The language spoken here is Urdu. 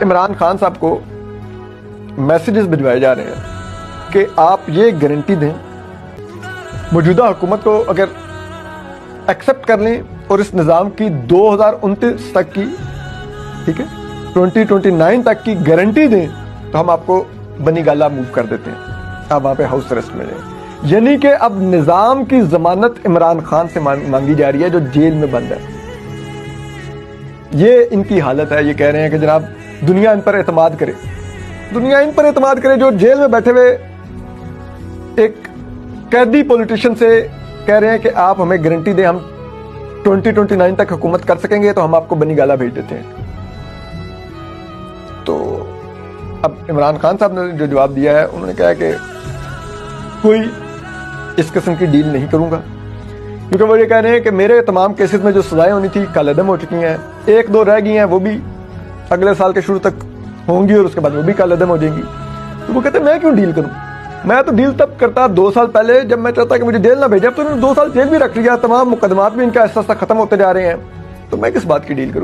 عمران خان صاحب کو میسیجز بھجوائے جا رہے ہیں کہ آپ یہ گارنٹی دیں، موجودہ حکومت کو اگر ایکسیپٹ کر لیں اور اس نظام کی 2029 تک کی، ٹھیک ہے، 2029 تک کی گارنٹی دیں تو ہم آپ کو بنی گالہ موو کر دیتے ہیں، آپ وہاں پہ ہاؤس اریسٹ میں جائیں۔ یعنی کہ اب نظام کی ضمانت عمران خان سے مانگی جا رہی ہے جو جیل میں بند ہے۔ یہ ان کی حالت ہے۔ یہ کہہ رہے ہیں کہ جناب دنیا ان پر اعتماد کرے، دنیا ان پر اعتماد کرے جو جیل میں بیٹھے ہوئے ایک قیدی پولیٹیشین سے کہہ رہے ہیں کہ آپ ہمیں گارنٹی دیں، ہم 2029 تک حکومت کر سکیں گے تو ہم آپ کو بنی گالہ بھیج دیتے ہیں۔ تو اب عمران خان صاحب نے جو جواب دیا ہے، انہوں نے کہا کہ کوئی اس قسم کی ڈیل نہیں کروں گا، کیونکہ وہ یہ کہہ رہے ہیں کہ میرے تمام کیسز میں جو سزائیں ہونی تھی کال عدم ہو چکی ہیں، ایک دو رہ گئی ہیں، وہ بھی اگلے سال کے شروع تک ہوں گی اور اس کے بعد وہ بھی کال عدم ہو جائیں گی۔ تو وہ کہتے ہیں میں کیوں ڈیل کروں؟ میں تو ڈیل تب کرتا 2 سال پہلے جب میں چاہتا کہ مجھے جیل نہ بھیجے، اب تو انہوں نے 2 سال جیل بھی رکھ لیا، تمام مقدمات بھی ان کے آہستہ آہستہ ختم ہوتے جا رہے ہیں، تو میں کس بات کی ڈیل کروں؟